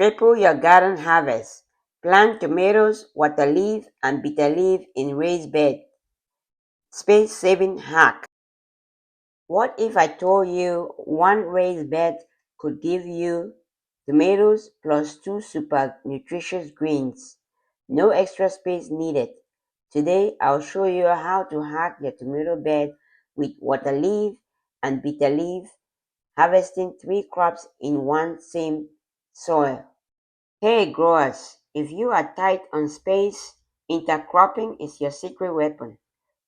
Triple your garden harvest. Plant tomatoes, water leaf, and bitter leaf in raised bed. Space saving hack. What if I told you one raised bed could give you tomatoes plus two super nutritious greens? No extra space needed. Today I'll show you how to hack your tomato bed with water leaf and bitter leaf, harvesting three crops in one same soil. Hey growers, if you are tight on space, intercropping is your secret weapon.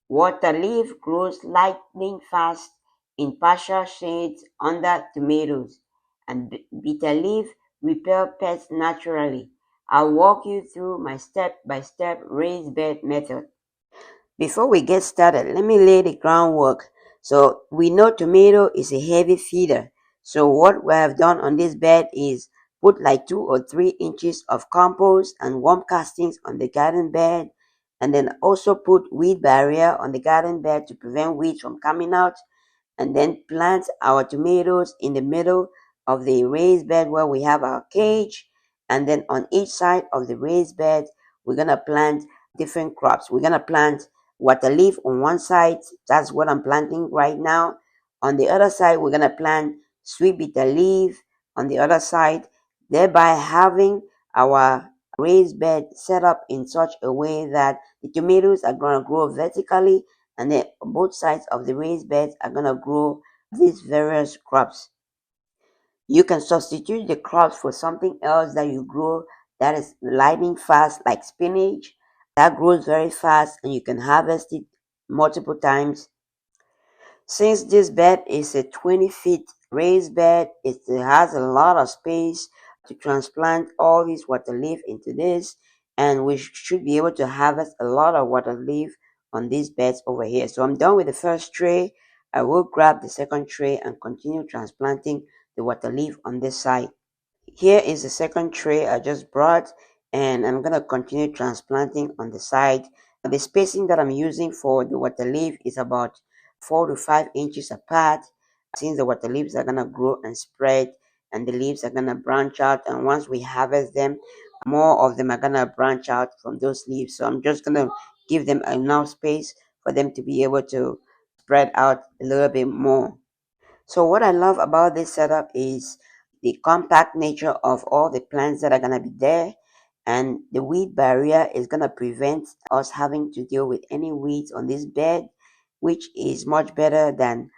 Water leaf grows lightning fast in partial shades under tomatoes, and bitter leaf repel pests naturally. I'll walk you through my step-by-step raised bed method. Before we get started, let me lay the groundwork. So we know tomato is a heavy feeder. So what we have done on this bed is put like 2 or 3 inches of compost and worm castings on the garden bed, and then also put weed barrier on the garden bed to prevent weeds from coming out, and then plant our tomatoes in the middle of the raised bed where we have our cage, and then on each side of the raised bed we're gonna plant different crops. We're gonna plant water leaf on one side. That's what I'm planting right now. On the other side we're gonna plant sweet bitter leaf on the other side, thereby having our raised bed set up in such a way that the tomatoes are going to grow vertically, and then both sides of the raised beds are going to grow these various crops. You can substitute the crops for something else that you grow that is lightning fast, like spinach. That grows very fast and you can harvest it multiple times. Since this bed is a 20 feet raised bed, it has a lot of space to transplant all these water leaf into this, and we should be able to harvest a lot of water leaf on these beds over here. So I'm done with the first tray. I will grab the second tray and continue transplanting the water leaf on this side. Here is the second tray I just brought, and I'm going to continue transplanting on the side. The spacing that I'm using for the water leaf is about 4 to 5 inches apart, since the water leaves are going to grow and spread and the leaves are going to branch out, and once we harvest them, more of them are going to branch out from those leaves. So I'm just going to give them enough space for them to be able to spread out a little bit more. So what I love about this setup is the compact nature of all the plants that are going to be there, and the weed barrier is going to prevent us having to deal with any weeds on this bed, which is much better than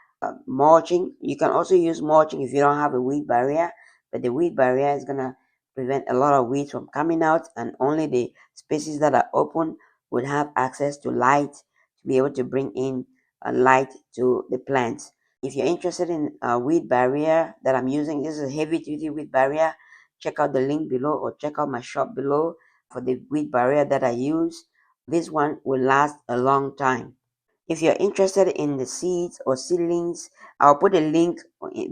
mulching. You can also use mulching if you don't have a weed barrier, but the weed barrier is going to prevent a lot of weeds from coming out, and only the spaces that are open would have access to light to be able to bring in light to the plants. If you're interested in a weed barrier that I'm using, this is a heavy duty weed barrier. Check out the link below or check out my shop below for the weed barrier that I use. This one will last a long time. If you're interested in the seeds or seedlings, I'll put a link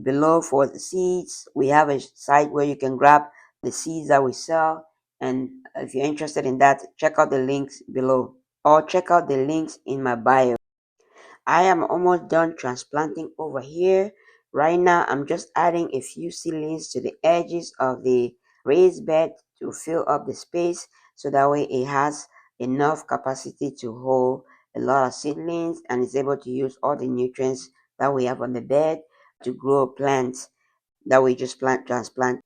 below for the seeds. We have a site where you can grab the seeds that we sell. And if you're interested in that, check out the links below or check out the links in my bio. I am almost done transplanting over here. Right now, I'm just adding a few seedlings to the edges of the raised bed to fill up the space, so that way it has enough capacity to hold a lot of seedlings and is able to use all the nutrients that we have on the bed to grow plants that we just transplant.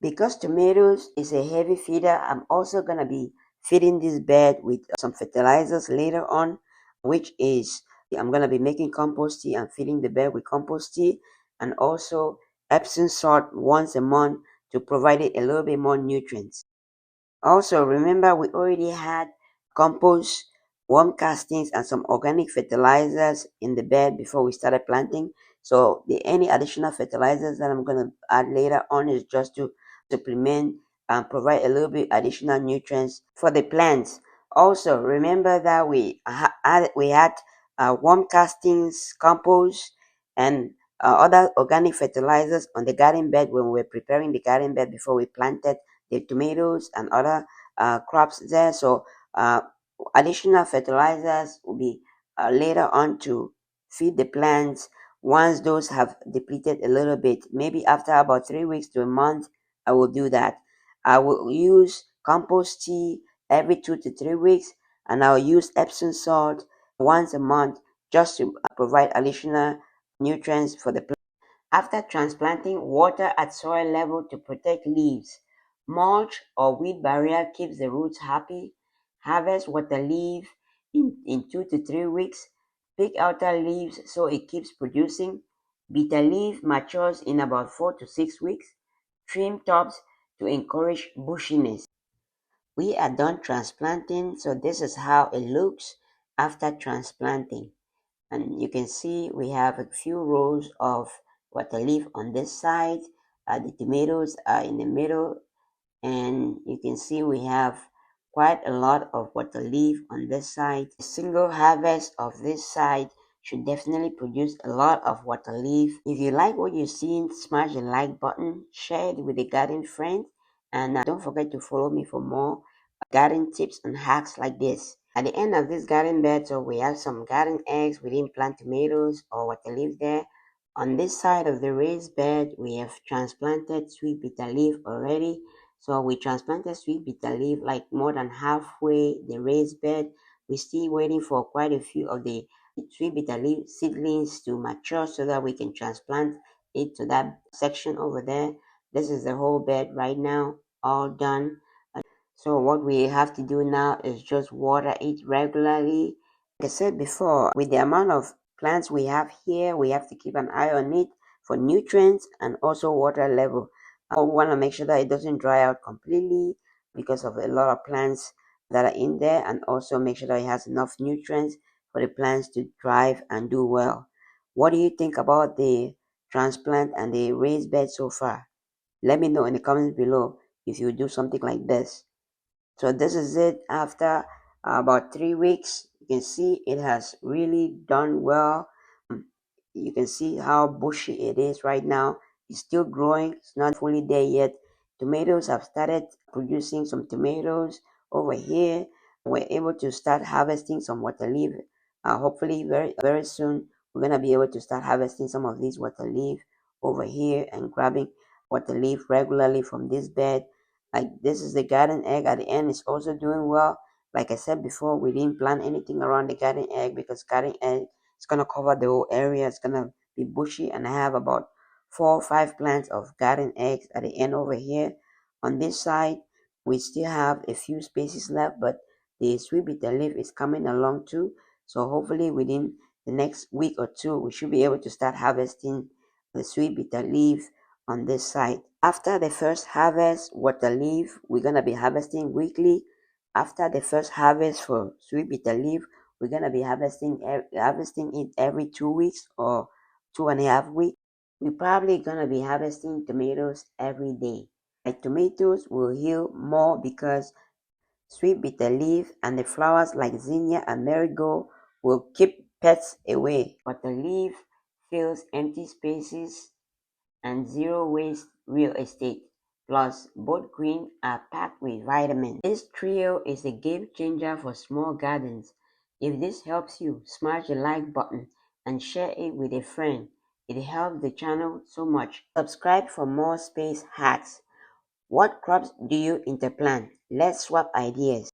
Because tomatoes is a heavy feeder, I'm also going to be feeding this bed with some fertilizers later on, which is I'm going to be making compost tea and feeding the bed with compost tea, and also Epsom salt once a month to provide it a little bit more nutrients. Also, remember we already had compost, worm castings, and some organic fertilizers in the bed before we started planting. So any additional fertilizers that I'm going to add later on is just to supplement and provide a little bit additional nutrients for the plants. Also, remember that we had worm castings, compost, and other organic fertilizers on the garden bed when we were preparing the garden bed before we planted the tomatoes and other crops there. So additional fertilizers will be later on to feed the plants once those have depleted a little bit. Maybe after about 3 weeks to a month, I will do that. I will use compost tea every 2 to 3 weeks, and I'll use Epsom salt once a month just to provide additional nutrients for the plant. After transplanting, water at soil level to protect leaves. Mulch or weed barrier keeps the roots happy. Harvest water leaf in 2 to 3 weeks. Pick outer leaves so it keeps producing. Bitter leaf matures in about 4 to 6 weeks. Trim tops to encourage bushiness. We are done transplanting, so this is how it looks after transplanting. And you can see we have a few rows of water leaf on this side. The tomatoes are in the middle, and you can see we have quite a lot of water leaf on this side. A single harvest of this side should definitely produce a lot of water leaf. If you like what you're seeing, smash the like button, share it with a garden friend, and don't forget to follow me for more garden tips and hacks like this. At the end of this garden bed, so we have some garden eggs. We didn't plant tomatoes or water leaf there. On this side of the raised bed, we have transplanted sweet bitter leaf already. So we transplanted sweet bitter leaf like more than halfway the raised bed. We're still waiting for quite a few of the sweet bitter leaf seedlings to mature so that we can transplant it to that section over there. This is the whole bed right now, all done. So what we have to do now is just water it regularly. Like I said before, with the amount of plants we have here, we have to keep an eye on it for nutrients and also water level. I want to make sure that it doesn't dry out completely because of a lot of plants that are in there, and also make sure that it has enough nutrients for the plants to thrive and do well. What do you think about the transplant and the raised bed so far? Let me know in the comments below if you do something like this. So this is it after about 3 weeks. You can see it has really done well. You can see how bushy it is right now. It's still growing. It's not fully there yet. Tomatoes have started producing some tomatoes over here. We're able to start harvesting some water leaf. Hopefully very soon we're gonna be able to start harvesting some of these water leaf over here and grabbing water leaf regularly from this bed. Like this is the garden egg at the end. It's also doing well. Like I said before, we didn't plant anything around the garden egg because garden egg is gonna cover the whole area. It's gonna be bushy, and I have about 4 or 5 plants of garden eggs at the end over here. On this side, we still have a few spaces left, but the sweet bitter leaf is coming along too. So hopefully within the next week or two, we should be able to start harvesting the sweet bitter leaf on this side. After the first harvest, water leaf, we're gonna be harvesting weekly. After the first harvest for sweet bitter leaf, we're gonna be harvesting it every 2 weeks or 2.5 weeks. We're probably gonna be harvesting tomatoes every day. Like tomatoes will heal more because sweet bitter leaf and the flowers like zinnia and marigold will keep pests away. Water leaf fills empty spaces and zero waste real estate. Plus, both green are packed with vitamins. This trio is a game changer for small gardens. If this helps you, smash the like button and share it with a friend. It helps the channel so much. Subscribe for more space hacks. What crops do you interplant? Let's swap ideas.